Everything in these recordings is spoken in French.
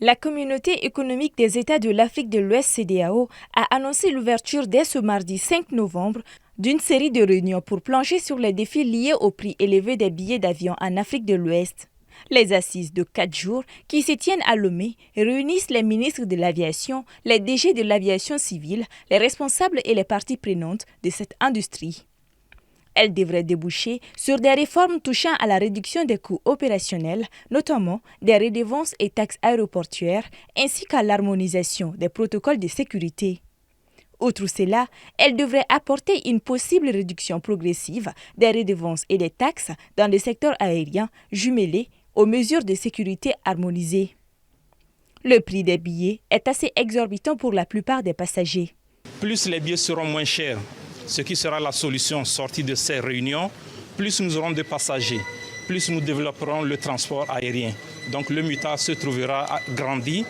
La Communauté économique des États de l'Afrique de l'Ouest CEDEAO a annoncé l'ouverture dès ce mardi 5 novembre d'une série de réunions pour plancher sur les défis liés au prix élevé des billets d'avion en Afrique de l'Ouest. Les assises de 4 jours qui se tiennent à Lomé réunissent les ministres de l'aviation, les DG de l'aviation civile, les responsables et les parties prenantes de cette industrie. Elle devrait déboucher sur des réformes touchant à la réduction des coûts opérationnels, notamment des redevances et taxes aéroportuaires, ainsi qu'à l'harmonisation des protocoles de sécurité. Outre cela, elle devrait apporter une possible réduction progressive des redevances et des taxes dans le secteur aérien, jumelées aux mesures de sécurité harmonisées. Le prix des billets est assez exorbitant pour la plupart des passagers. Plus les billets seront moins chers, ce qui sera la solution sortie de ces réunions, plus nous aurons de passagers, plus nous développerons le transport aérien. Donc le MUTA se trouvera grandi.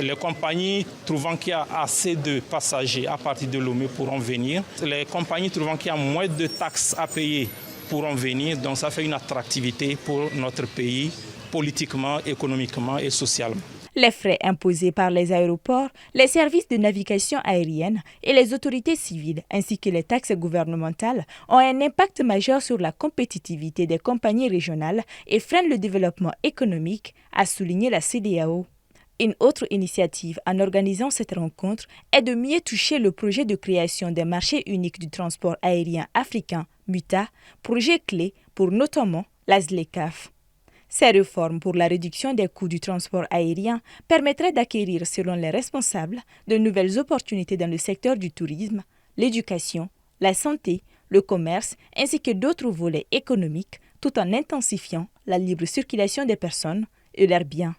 Les compagnies trouvant qu'il y a assez de passagers à partir de Lomé pourront venir. Les compagnies trouvant qu'il y a moins de taxes à payer pourront venir. Donc ça fait une attractivité pour notre pays, politiquement, économiquement et socialement. Les frais imposés par les aéroports, les services de navigation aérienne et les autorités civiles, ainsi que les taxes gouvernementales, ont un impact majeur sur la compétitivité des compagnies régionales et freinent le développement économique, a souligné la CEDEAO. Une autre initiative en organisant cette rencontre est de mieux toucher le projet de création des marchés uniques du transport aérien africain, MUTA, projet clé pour notamment la ZLECAf. Ces réformes pour la réduction des coûts du transport aérien permettraient d'acquérir, selon les responsables, de nouvelles opportunités dans le secteur du tourisme, l'éducation, la santé, le commerce ainsi que d'autres volets économiques, tout en intensifiant la libre circulation des personnes et leurs biens.